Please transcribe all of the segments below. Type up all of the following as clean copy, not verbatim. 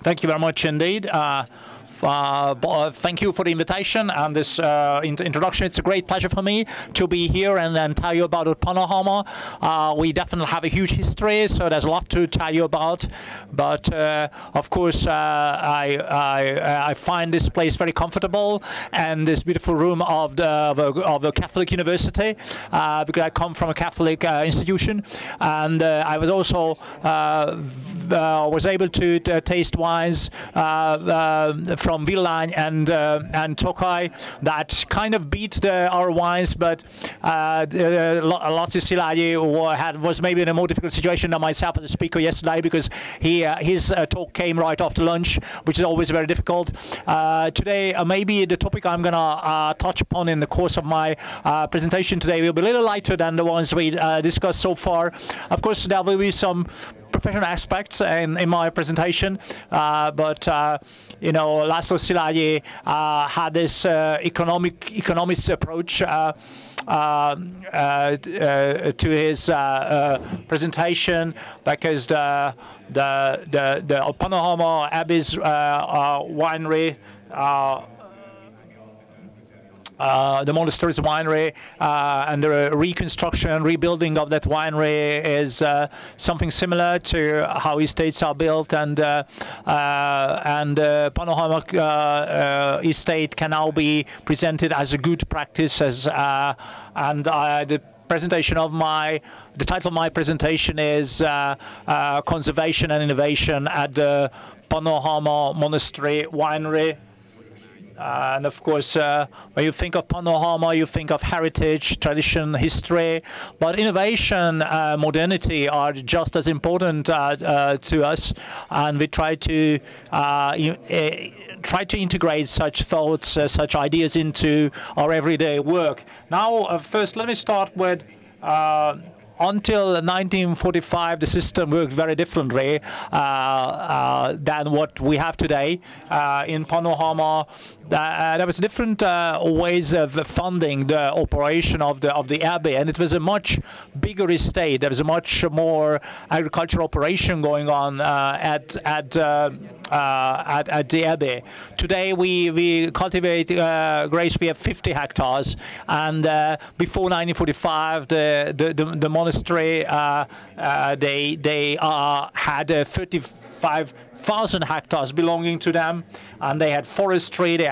Thank you very much indeed. Thank you for the invitation and this introduction. It's a great pleasure for me to be here and tell you about pannonhalma. We definitely have a huge history, so there's a lot to tell you about. But of course, I find this place very comfortable, and this beautiful room of the Catholic University, because I come from a Catholic institution, and I was also was able to taste wines from Villain and Tokaj that kind of beat our wines, but Laci Szilágyi was maybe in a more difficult situation than myself as a speaker yesterday, because his talk came right after lunch, which is always very difficult. Today, maybe the topic I'm going to touch upon in the course of my presentation today will be a little lighter than the ones we discussed so far. Of course, there will be some professional aspects in my presentation, but you know, László Szilágyi had this economist approach to his presentation, because the Pannonhalma Abbey's winery, the monastery's winery, and the reconstruction and rebuilding of that winery is something similar to how estates are built, and Pannonhalma estate can now be presented as a good practice. The presentation of the title of my presentation is Conservation and Innovation at the Pannonhalma Monastery Winery. And of course, when you think of Pannonhalma, you think of heritage, tradition, history, but innovation, modernity are just as important to us, and we try to integrate such thoughts, such ideas into our everyday work. Now, first, let me start with. Until 1945, the system worked very differently than what we have today. In Pannonhalma, there was different ways of funding the operation of the abbey, and it was a much bigger estate. There was a much more agricultural operation going on at the abbey. Today, we cultivate grapes. We have 50 hectares, and before 1945, the monastery they had 35,000 hectares belonging to them, and they had forestry. They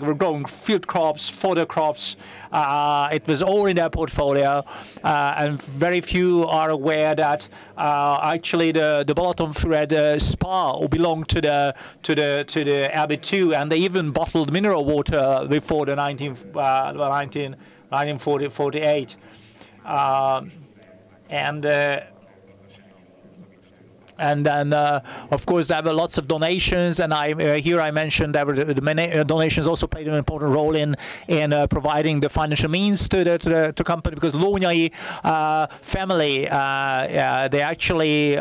were growing field crops, fodder crops. It was all in their portfolio, and very few are aware that actually the Balatonfüred spa belonged to the abbey too, and they even bottled mineral water before the 1948. And then, of course, there were lots of donations, and here I mentioned that the many donations also played an important role in providing the financial means to the company, because Lónyai family they actually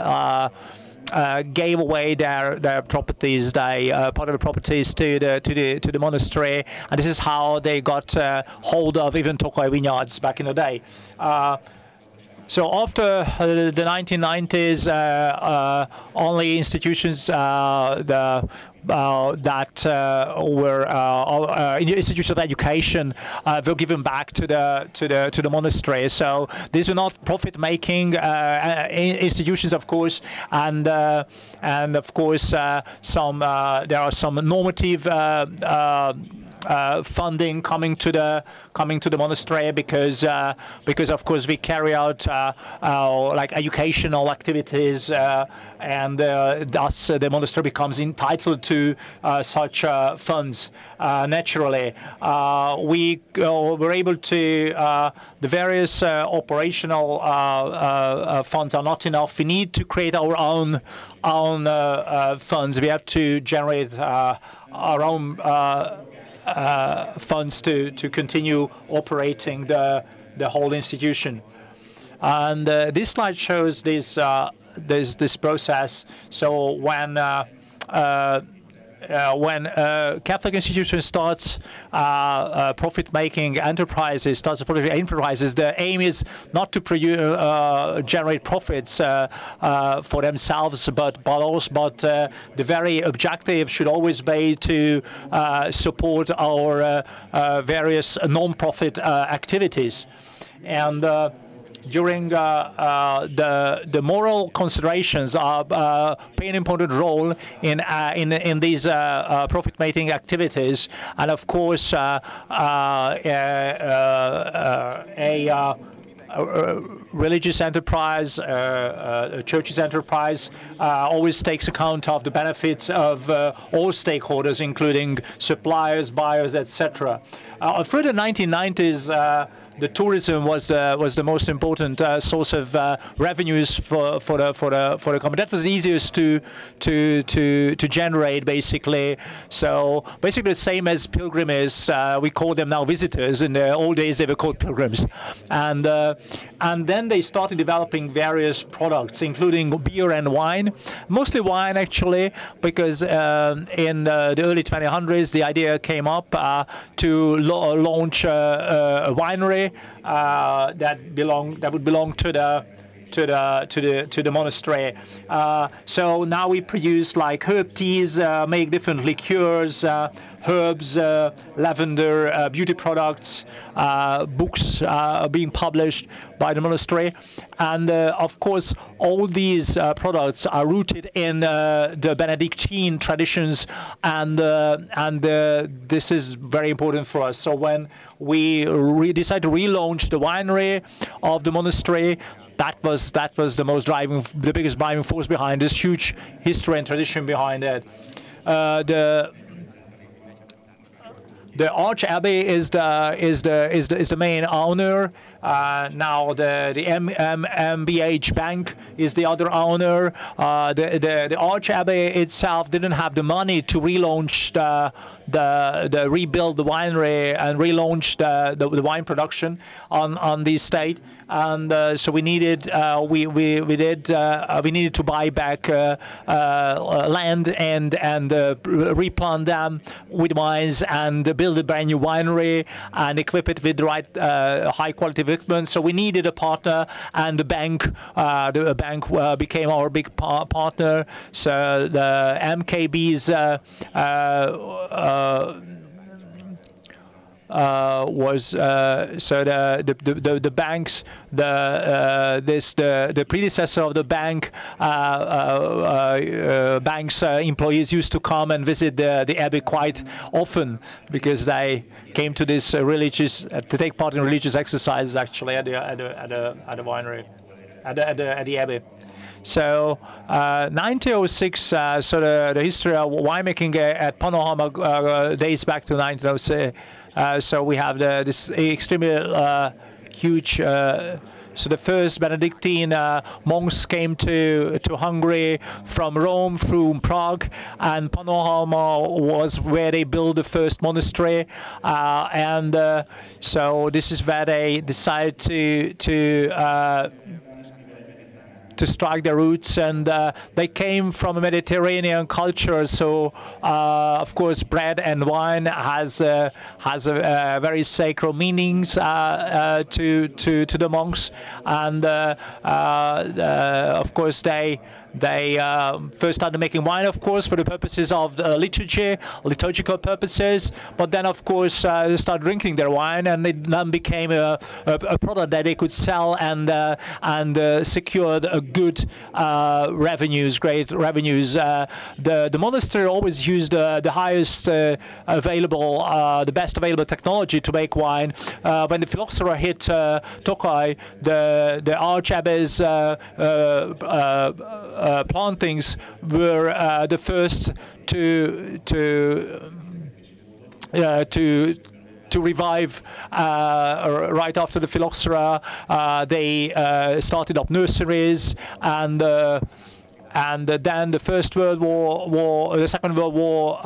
gave away their properties, part of the properties to the monastery, and this is how they got hold of even Tokaj vineyards back in the day. So after the 1990s, only institutions that were institutions of education were given back to the monastery. So these are not profit-making institutions, of course, and of course there are some normative funding coming to the monastery, because of course we carry out like educational activities, and thus the monastery becomes entitled to such funds naturally. We were able to the various operational funds are not enough. We need to create our own funds. We have to generate our own funds to continue operating the whole institution. And this slide shows this process. So when when Catholic institution starts profit-making enterprises, the aim is not to generate profits for themselves, but the very objective should always be to support our various non-profit activities. And during the moral considerations play an important role in these profit-making activities, and of course a religious enterprise, a church's enterprise, always takes account of the benefits of all stakeholders, including suppliers, buyers, etc. Through the 1990s, the tourism was the most important source of revenues for the company. That was the easiest to generate, basically. So basically the same as pilgrims. We call them now visitors. In the old days, they were called pilgrims. And then they started developing various products, including beer and wine, mostly wine actually, because in the early 2000s the idea came up to launch a winery that would belong to the monastery. So now we produce like herb teas, make different liqueurs, herbs, lavender, beauty products, books being published by the monastery, and of course all these products are rooted in the Benedictine traditions, and this is very important for us. So when we decided to relaunch the winery of the monastery, that was the biggest driving force behind this huge history and tradition behind it. The archabbey is the main owner. Now the MBH Bank is the other owner. The archabbey itself didn't have the money to relaunch rebuild the winery and relaunch the wine production on the estate, and so we needed to buy back land and replant them with vines and build a brand new winery and equip it with the right high quality equipment. So we needed a partner, and the bank became our big partner. So the MKB's the banks, the predecessor of the bank, bank's employees used to come and visit the abbey quite often, because they came to this to take part in religious exercises actually at the winery, at the abbey. So 1906, so the history of winemaking at pannonhalma dates back to 1906. So we have this extremely huge. So the first Benedictine monks came to Hungary from Rome through Prague, and pannonhalma was where they built the first monastery. So this is where they decided to strike their roots, and they came from a Mediterranean culture. So of course bread and wine has a very sacred meanings to the monks, and of course they first started making wine, of course, for the purposes of the liturgical purposes, but then, of course, they started drinking their wine, and it then became a product that they could sell and secured a good revenues, great revenues. The monastery always used the highest available, the best available technology to make wine. When the phylloxera hit Tokaj, the archabbey's plantings were the first to revive right after the phylloxera. They started up nurseries, and then the First World War, the Second World War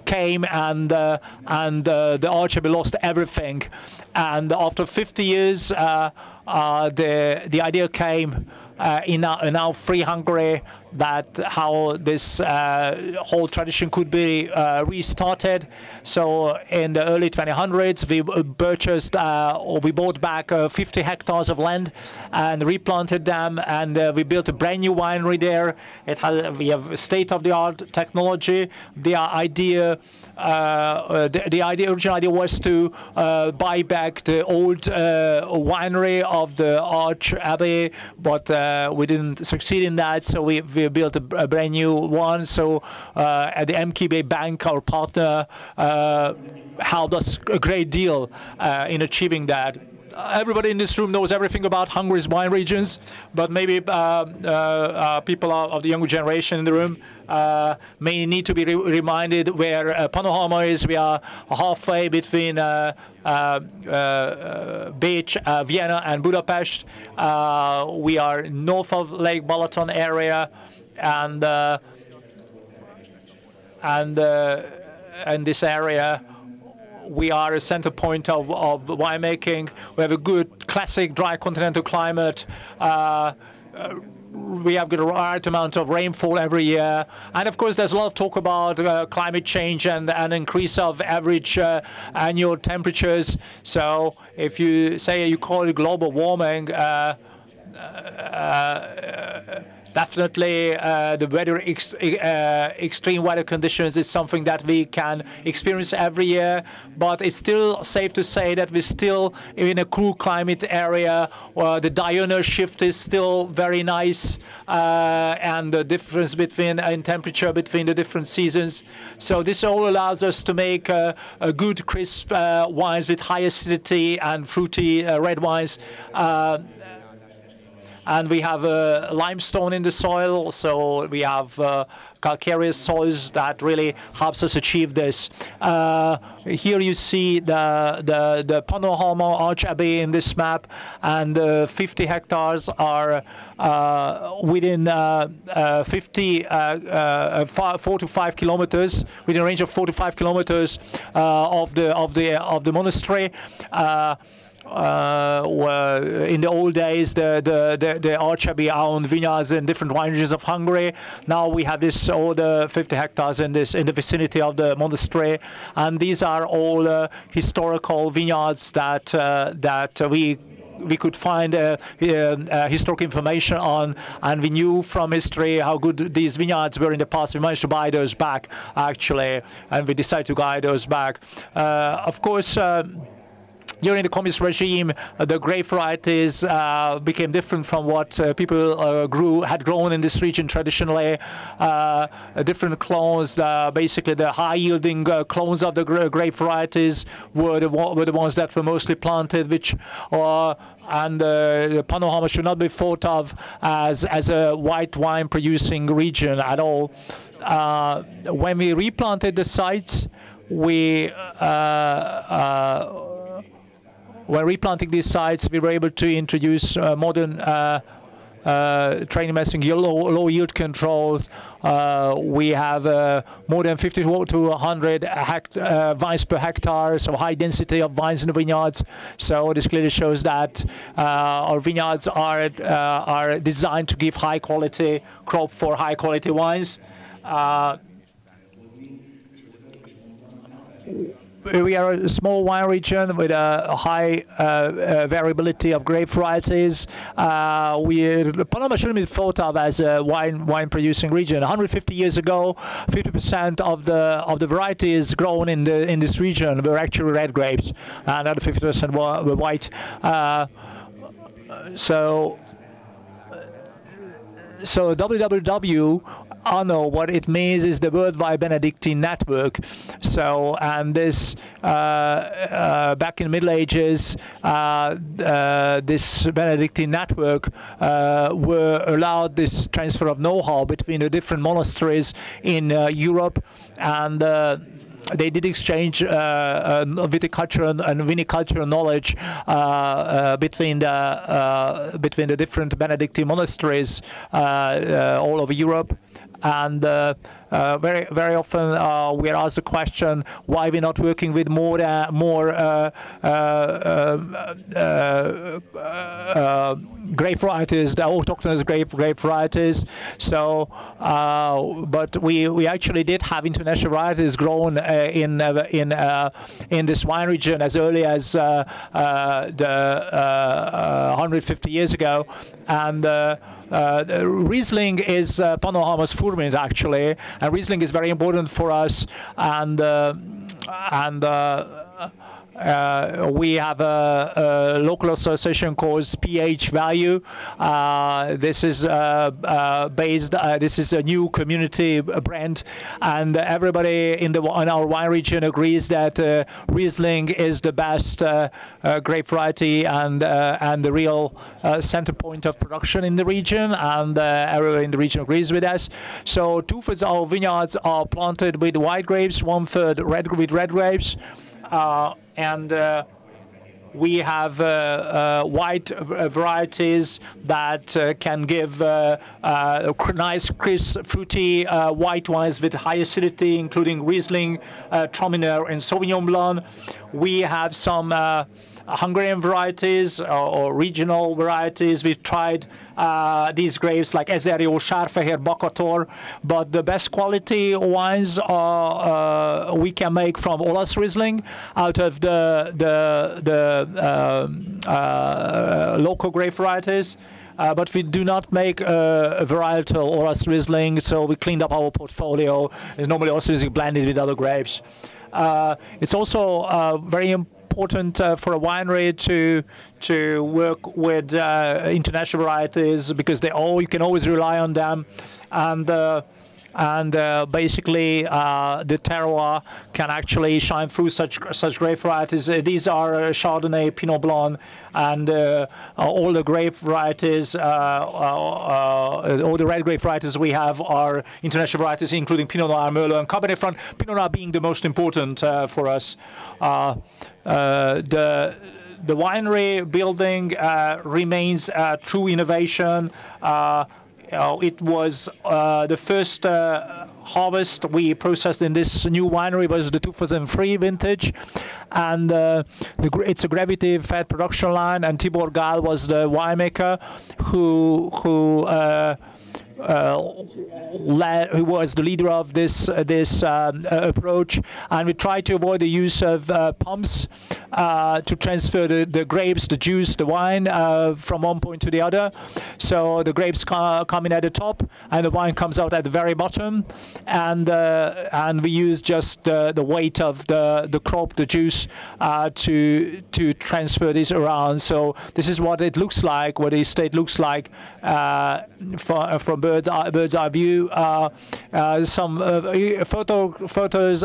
came, and the archabbey lost everything. And after 50 years, the idea came in now free Hungary how this whole tradition could be restarted. So in the early 2000s, we purchased or we bought back 50 hectares of land and replanted them, and we built a brand new winery there. We have state-of-the-art technology. The original idea was to buy back the old winery of the archabbey, but we didn't succeed in that. So we built a brand new one. So at the ENG Bank, our partner, helped us a great deal in achieving that. Everybody in this room knows everything about Hungary's wine regions, but maybe people of the younger generation in the room may need to be reminded where Pannonhalma is. We are halfway between Bécs, Vienna, and Budapest. We are north of Lake Balaton area, and in this area, we are a center point of winemaking. We have a good classic dry continental climate. We have got the right amount of rainfall every year. And of course, there's a lot of talk about climate change and an increase of average annual temperatures. So if you say you call it global warming, definitely, the weather, extreme weather conditions is something that we can experience every year, but it's still safe to say that we're still in a cool climate area, where the diurnal shift is still very nice, and the difference in temperature between the different seasons. So this all allows us to make a good, crisp wines with high acidity and fruity red wines. And we have limestone in the soil, so we have calcareous soils that really helps us achieve this. Here you see the Pannonhalma Archabbey in this map, and 50 hectares are within 4 to 5 kilometers, within a range of 4 to 5 kilometers of the monastery. In the old days, the archabbey owned vineyards in different wine regions of Hungary. Now we have this all the 50 hectares in the vicinity of the monastery, and these are all historical vineyards that we could find historical information on, and we knew from history how good these vineyards were in the past. We managed to buy those back, actually, and we decided to buy those back. Of course, during the communist regime, the grape varieties became different from what people had grown in this region traditionally. Different clones, basically the high-yielding clones of the grape varieties were the ones that were mostly planted, and Pannonhalma should not be thought of as a white wine producing region at all. When we replanted the sites, when replanting these sites, we were able to introduce modern training messing, low yield controls. We have more than 50 to 100 vines per hectare, so high density of vines in the vineyards. So this clearly shows that our vineyards are designed to give high quality crop for high quality wines. We are a small wine region with a high variability of grape varieties. Pannonhalma shouldn't be thought of as a wine-producing region. 150 years ago, 50% of the varieties grown in this region were actually red grapes, and another 50% were white. So WWW, Anno, what it means is the Worldwide Benedictine Network. So, and this, back in the Middle Ages, this Benedictine network were allowed this transfer of know-how between the different monasteries in Europe, and they did exchange viticulture and vinicultural knowledge between the different Benedictine monasteries all over Europe. And very often we are asked the question why we're not working with more grape varieties, the autochthonous grape varieties. So, but we actually did have international varieties grown in this wine region as early as 150 years ago, and Riesling is pannonhalma's ferment actually, and Riesling is very important for us, and we have a local association called pH value. This is this is a new community brand, and everybody in our wine region agrees that Riesling is the best grape variety and the real center point of production in the region, and everyone in the region agrees with us. So 2/3 of our vineyards are planted with white grapes, 1/3 with red grapes. And we have white varieties that can give nice, crisp, fruity white wines with high acidity, including Riesling, Traminer, and Sauvignon Blanc. We have some Hungarian varieties or regional varieties. We've tried these grapes like Ezeri or Sárfehér, Bakator, but the best quality wines we can make from Olasz Riesling out of the local grape varieties. But we do not make a varietal Olasz Riesling, so we cleaned up our portfolio. It's normally Olasz Riesling blended with other grapes. It's also very important for a winery to work with international varieties, because you can always rely on them, and basically the terroir can actually shine through such grape varieties. These are Chardonnay, Pinot Blanc, and all the grape varieties, all the red grape varieties we have are international varieties, including Pinot Noir, Merlot, and Cabernet Franc. Pinot Noir being the most important for us. The winery building remains true innovation. It was the first harvest we processed in this new winery was the 2003 vintage, and it's a gravity-fed production line. And Tibor Gál was the winemaker who was the leader of this approach, and we try to avoid the use of pumps to transfer the grapes, the juice, the wine from one point to the other. So the grapes come in at the top, and the wine comes out at the very bottom, and we use just the weight of the crop, the juice, to transfer this around. So this is what it looks like, what the estate looks like from bird's eye view. Some photos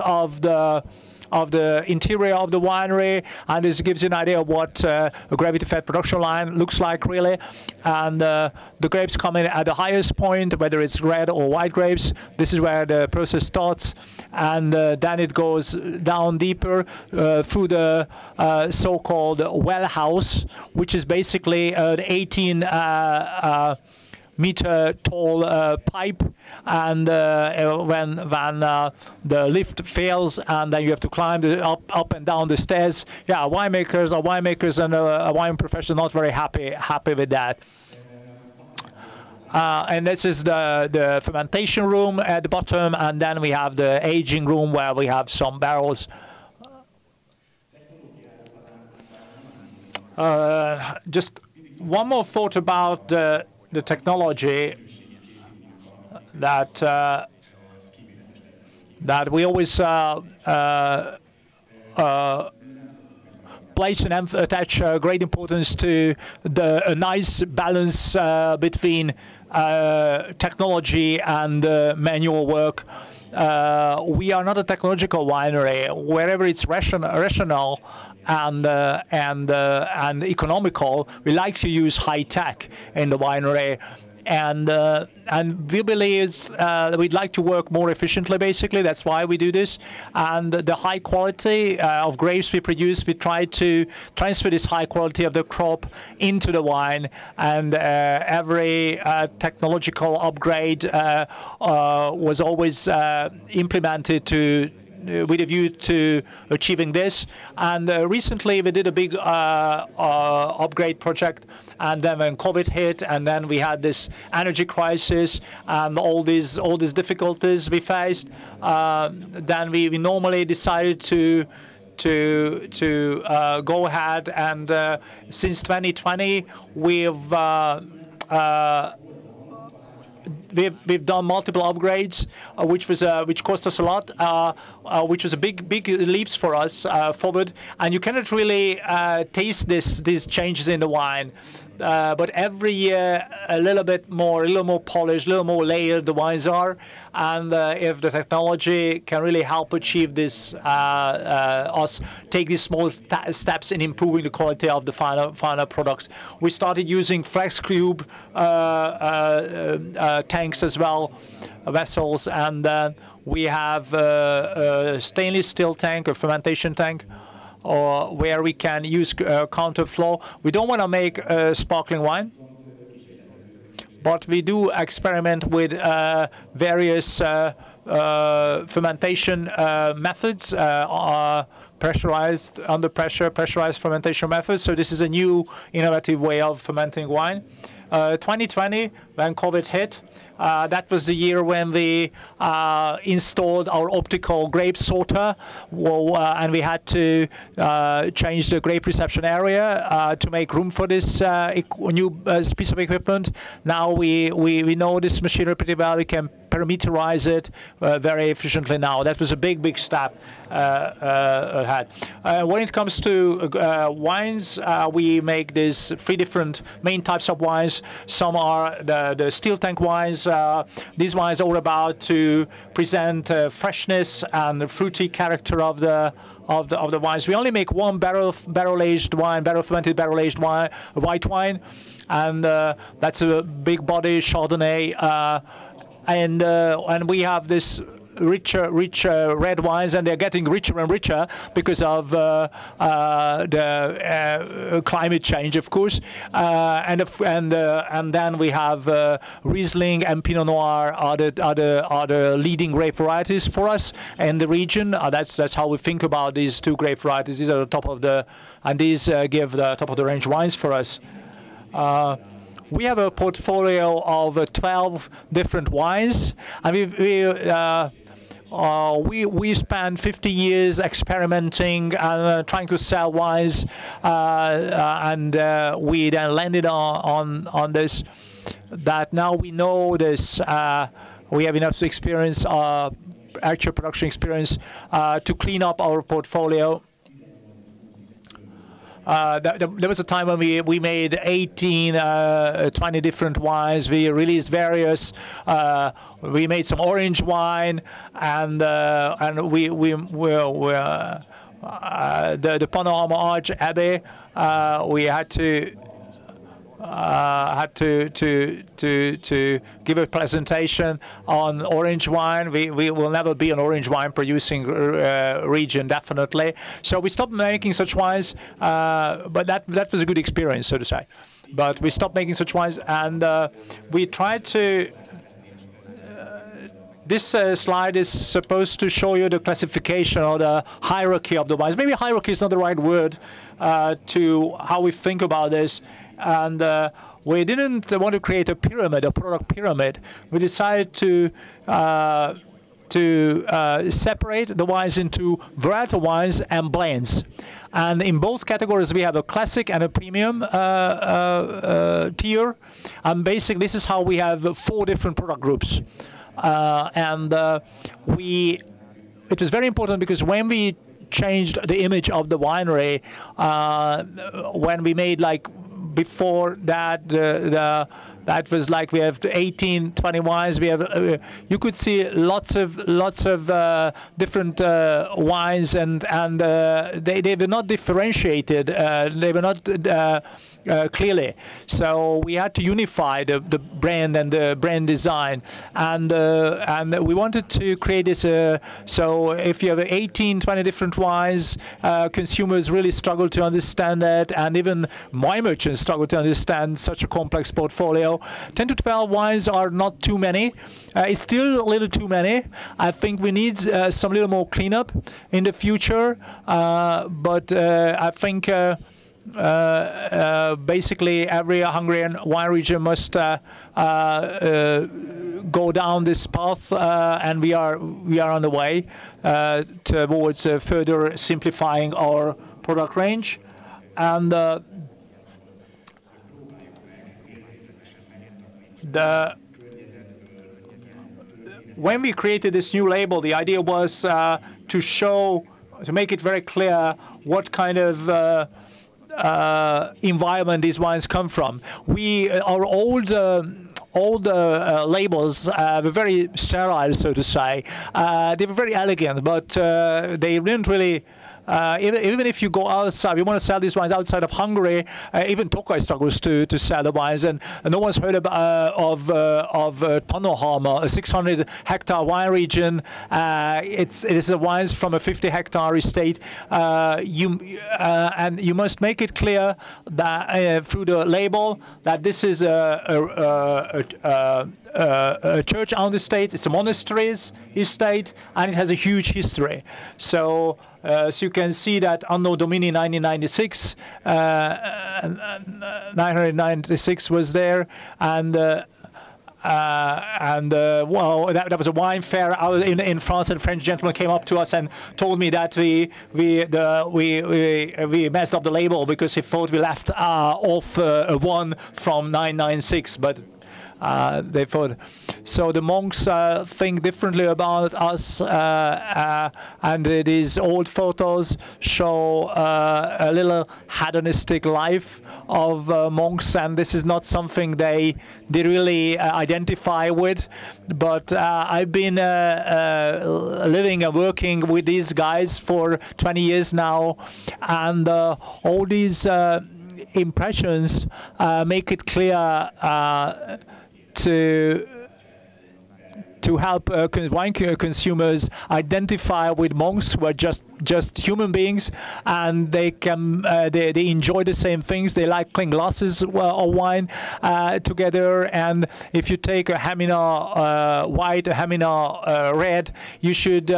of the interior of the winery, and this gives you an idea of what a gravity-fed production line looks like, really. And the grapes come in at the highest point, whether it's red or white grapes. This is where the process starts, and then it goes down deeper through the so-called well house, which is basically an 18-meter tall pipe, and when the lift fails, and then you have to climb up and down the stairs. Yeah, winemakers and a wine professional not very happy with that. And this is the fermentation room at the bottom, and then we have the aging room where we have some barrels. Just one more thought about the technology that we always place and attach great importance to a nice balance between technology and manual work. We are not a technological winery. Wherever it's rational and economical, we like to use high tech in the winery. and we believe we'd like to work more efficiently. Basically, that's why we do this. And the high quality of grapes we produce, we try to transfer this high quality of the crop into the wine. And every technological upgrade was always implemented with a view to achieving this. And recently we did a big upgrade project, and then when COVID hit, and then we had this energy crisis and all these difficulties we faced, then we normally decided to go ahead, and since 2020 we've done multiple upgrades, which cost us a lot, which was a big leaps for us forward. And you cannot really taste these changes in the wine. But every year a little more polished, a little more layered the wines are, and if the technology can really help achieve this, us take these small steps in improving the quality of the final products. We started using flex cube tanks as well, vessels, and we have a stainless steel tank, a fermentation tank, or where we can use counterflow. We don't want to make sparkling wine, but we do experiment with various fermentation methods, pressurized, under pressure, pressurized fermentation methods. So this is a new innovative way of fermenting wine. 2020, when COVID hit, that was the year when we installed our optical grape sorter, and we had to change the grape reception area to make room for this new piece of equipment. Now we know this machinery pretty well. We can parameterize it very efficiently now. That was a big step ahead. When it comes to wines, we make these 3 different main types of wines. Some are the steel tank wines. These wines are all about to present freshness and the fruity character of the wines. We only make one barrel fermented barrel aged wine, white wine, and that's a big body Chardonnay. And we have this richer red wines, and they're getting richer and richer because of the climate change, of course. And then we have Riesling and Pinot Noir are the leading grape varieties for us in the region. That's how we think about these 2 grape varieties. These are the top of these give the top of the range wines for us. We have a portfolio of 12 different wines, and we spent 50 years experimenting and trying to sell wines, and we then landed on this. That now we know this. We have enough experience, actual production experience, to clean up our portfolio. There was a time when we made 18, 20 different wines. We released various. We made some orange wine, and the pannonhalma archabbey. We had to give a presentation on orange wine. We will never be an orange wine producing region, definitely. So we stopped making such wines, but that was a good experience, so to say. But we stopped making such wines, and we tried to. This slide is supposed to show you the classification or the hierarchy of the wines. Maybe hierarchy is not the right word to how we think about this. And we didn't want to create a pyramid, a product pyramid. We decided to separate the wines into varietal wines and blends. And in both categories, we have a classic and a premium tier. And basically, this is how we have 4 different product groups. It was very important because when we changed the image of the winery, when we made before that that was like we have 18, 20 wines. We have you could see lots of different wines, and they were not differentiated. They were not clearly. So we had to unify the brand and the brand design, and we wanted to create this. So if you have 18, 20 different wines, consumers really struggle to understand that, and even wine merchants struggle to understand such a complex portfolio. 10 to 12 wines are not too many. It's still a little too many. I think we need some little more cleanup in the future, but I think basically every Hungarian wine region must go down this path, and we are on the way towards further simplifying our product range. And when we created this new label, the idea was to make it very clear what kind of environment these wines come from. Our old labels were very sterile, so to say. They were very elegant, but they didn't really. Even if you go outside, we want to sell these wines outside of Hungary. Even Tokaj struggles to sell the wines, and no one's heard of Pannonhalma, a 600-hectare wine region. It is a wines from a 50-hectare estate. And you must make it clear that through the label that this is a church on the estate. It's a monastery's estate, and it has a huge history. So you can see that Anno Domini 996 was there, and well, that was a wine fair out in France, and a French gentleman came up to us and told me that we messed up the label because he thought we left off a one from 996, but they thought. So the monks think differently about us, and these old photos show a little hedonistic life of monks, and this is not something they really identify with. But I've been living and working with these guys for 20 years now, and all these impressions make it clear to help wine consumers identify with monks who are just human beings, and they enjoy the same things. They like clean glasses of wine together. And if you take a Hamina white, a Hamina red, you should be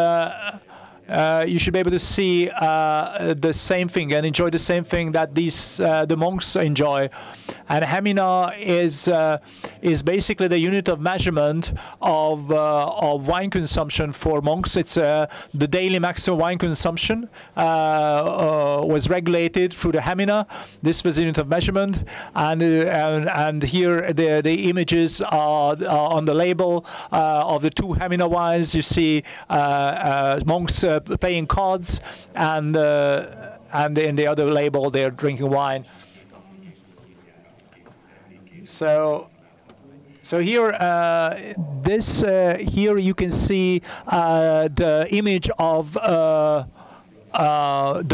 able to see the same thing and enjoy the same thing that the monks enjoy. And Hamina is basically the unit of measurement of wine consumption for monks. It's the daily maximum wine consumption was regulated through the Hamina. This was the unit of measurement, and here the images are on the label of the two Hamina wines. You see monks playing cards, and in the other label they're drinking wine. So here, here you can see the image of the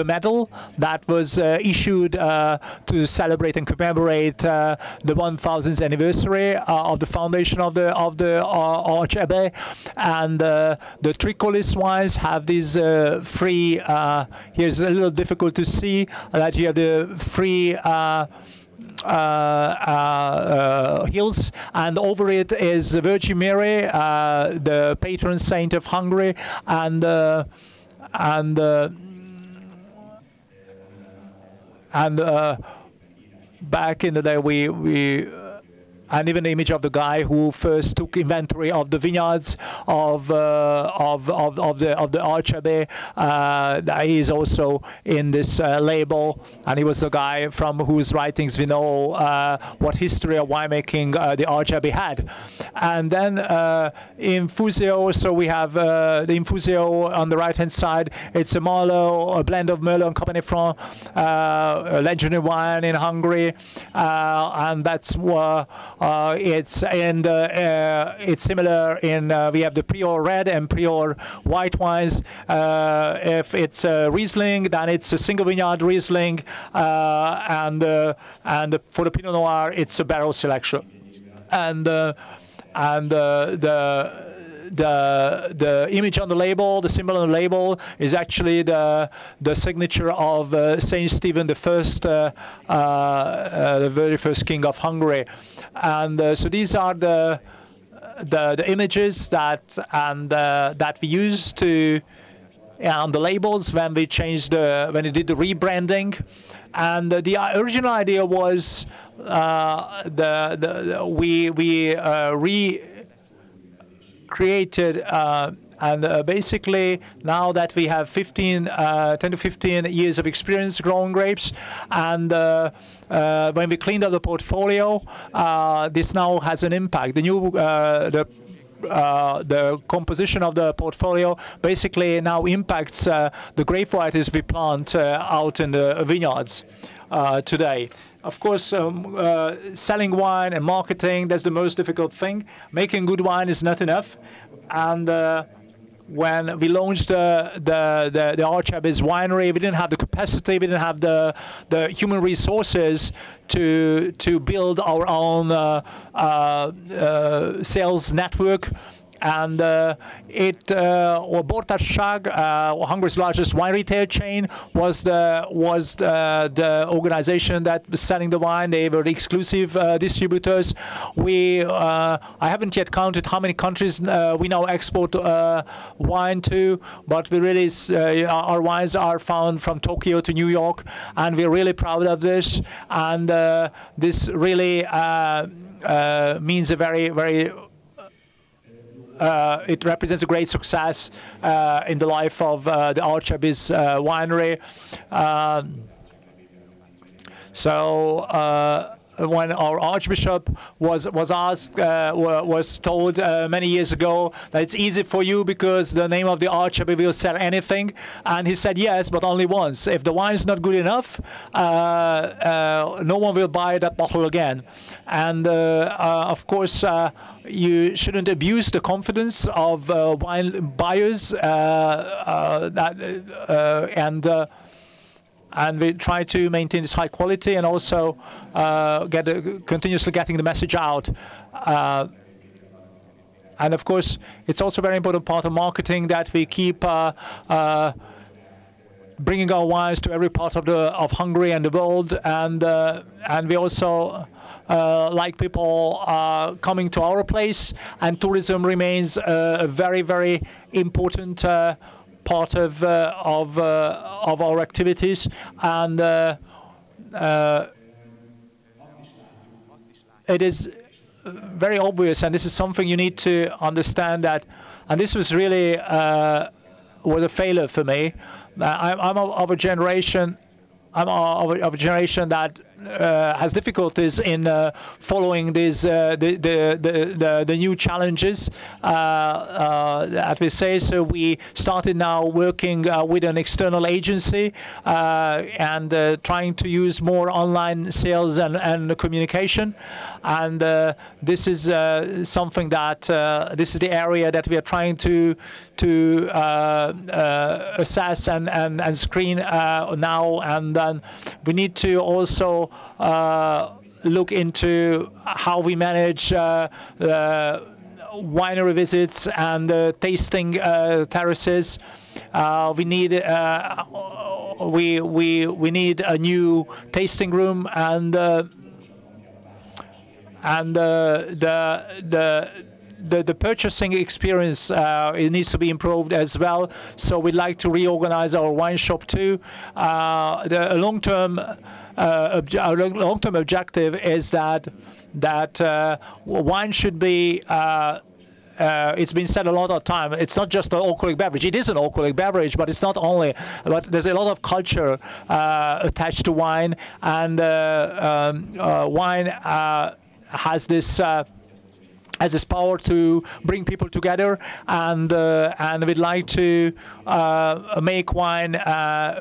medal that was issued to celebrate and commemorate the 1000th anniversary of the foundation of the archabbey. And the Tricolis wines have these three. Here's a little difficult to see that you have the three hills, and over it is the Virgin Mary, the patron saint of Hungary, and back in the day and even the image of the guy who first took inventory of the vineyards of the archabbey. He is also in this label, and he was the guy from whose writings we know what history of winemaking the archabbey had. And then Infusio, so we have the Infusio on the right-hand side. It's a Merlot, a blend of Merlot and Cabernet Franc, a legendary wine in Hungary, and that's it's similar in we have the Prior red and Prior white wines. If it's Riesling, then it's a single vineyard Riesling, and for the Pinot Noir, it's a barrel selection. And the image on the label, the symbol on the label, is actually the signature of Saint Stephen the First, the very first king of Hungary. And so these are the images that we use to on the labels when we changed when we did the rebranding. And the original idea was we recreated and basically now that we have 10 to 15 years of experience growing grapes, and when we cleaned up the portfolio, this now has an impact. The new the composition of the portfolio basically now impacts the grape varieties we plant out in the vineyards today. Of course, selling wine and marketing, that's the most difficult thing. Making good wine is not enough. And when we launched the Archabbey's winery, we didn't have the capacity, we didn't have the human resources to build our own sales network. And Bortárság, Hungary's largest wine retail chain, was the organization that was selling the wine. They were the exclusive distributors. I haven't yet counted how many countries we now export wine to, but we really our wines are found from Tokyo to New York, and we're really proud of this. And this really means a very it represents a great success in the life of the Archabbey's winery. When our Archbishop was asked, was told many years ago that it's easy for you because the name of the Archabbey will sell anything, and he said yes, but only once. If the wine's not good enough, no one will buy that bottle again. And of course, you shouldn't abuse the confidence of wine buyers, and we try to maintain this high quality and also continuously getting the message out. And of course, it's also a very important part of marketing that we keep bringing our wines to every part of Hungary and the world, and we also like people coming to our place, and tourism remains a very important part of our activities, and it is very obvious, and this is something you need to understand that, and this was really was a failure for me. I'm of a generation. I'm of a generation that has difficulties in following these the new challenges that we say. So we started now working with an external agency and trying to use more online sales and communication. And this is something that this is the area that we are trying to assess and screen now. And then we need to also look into how we manage winery visits and tasting terraces. We need we need a new tasting room, and the purchasing experience it needs to be improved as well. So we'd like to reorganize our wine shop too. The long-term objective is that wine should be. It's been said a lot of time. It's not just an alcoholic beverage. It is an alcoholic beverage, but it's not only. But there's a lot of culture attached to wine, and wine has this has this power to bring people together, and we'd like to make wine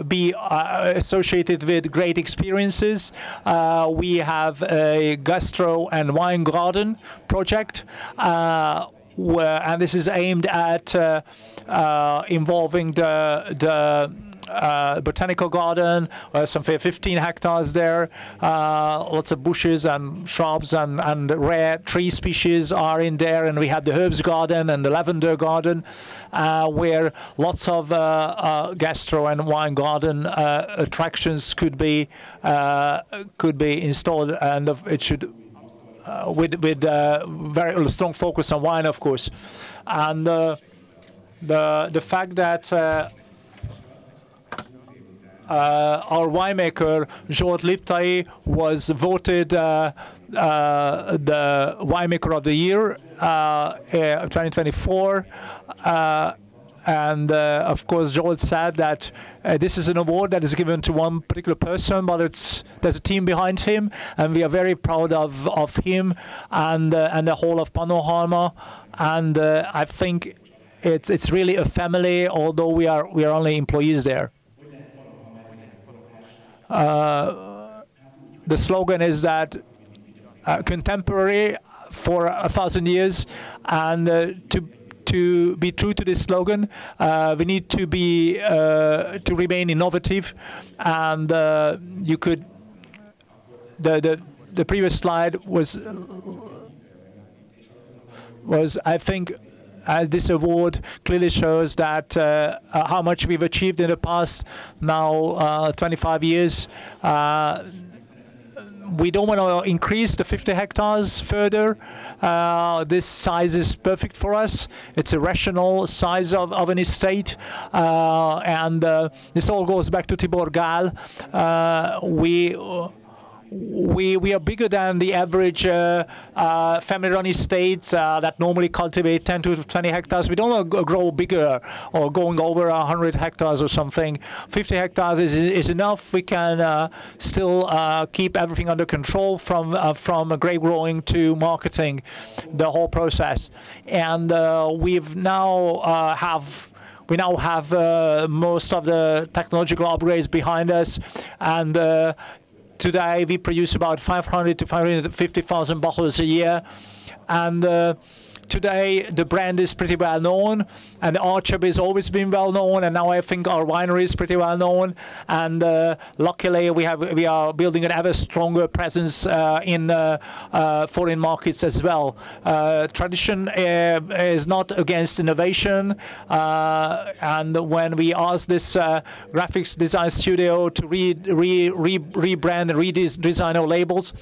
be associated with great experiences. We have a gastro and wine garden project, and this is aimed at involving the botanical garden, some 15 hectares there. Lots of bushes and shrubs and rare tree species are in there. And we have the herbs garden and the lavender garden, where lots of gastro and wine garden attractions could be installed, and it should with very strong focus on wine, of course. And the fact that our winemaker, Zsolt Liptai, was voted the winemaker of the year 2024. And of course, Zsolt said that this is an award that is given to one particular person, but there's a team behind him, and we are very proud of him and the whole of Pannonhalma. And I think it's really a family, although we are only employees there. The slogan is that contemporary for 1,000 years, and to be true to this slogan, we need to be to remain innovative. And you could the previous slide was I think. As this award clearly shows that how much we've achieved in the past now 25 years. We don't want to increase the 50 hectares further. This size is perfect for us. It's a rational size of an estate. And this all goes back to Tibor Gál. We are bigger than the average family-run estates that normally cultivate 10 to 20 hectares. We don't want to grow bigger or going over 100 hectares or something. 50 hectares is enough. We can still keep everything under control from grape growing to marketing, the whole process. And we now have most of the technological upgrades behind us, and today we produce about 500 to 550,000 bottles a year, and today the brand is pretty well known, and the archabbey has always been well known, and now I think our winery is pretty well known, and luckily we are building an ever stronger presence in foreign markets as well. Tradition is not against innovation, and when we asked this graphics design studio to rebrand and redesign our labels,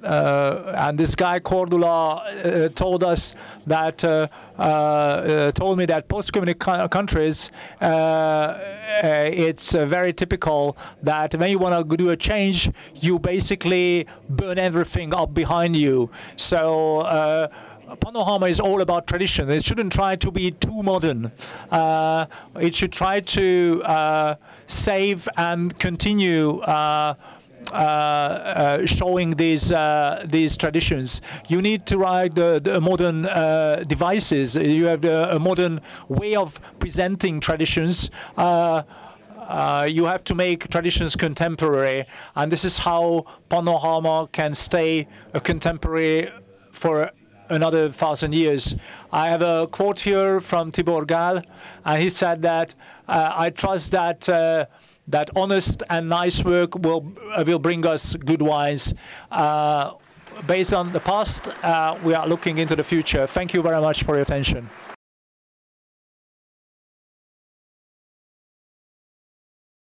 and this guy Cordula told us that told me that post-communist countries, it's very typical that when you want to do a change, you basically burn everything up behind you. So Pannonhalma is all about tradition. It shouldn't try to be too modern. It should try to save and continue showing these traditions. You need to write the modern devices. You have a modern way of presenting traditions. You have to make traditions contemporary, and this is how Pannonhalma can stay a contemporary for another 1,000 years. I have a quote here from Tibor Gál, and he said that I trust that that honest and nice work will bring us good wines. Based on the past, we are looking into the future. Thank you very much for your attention.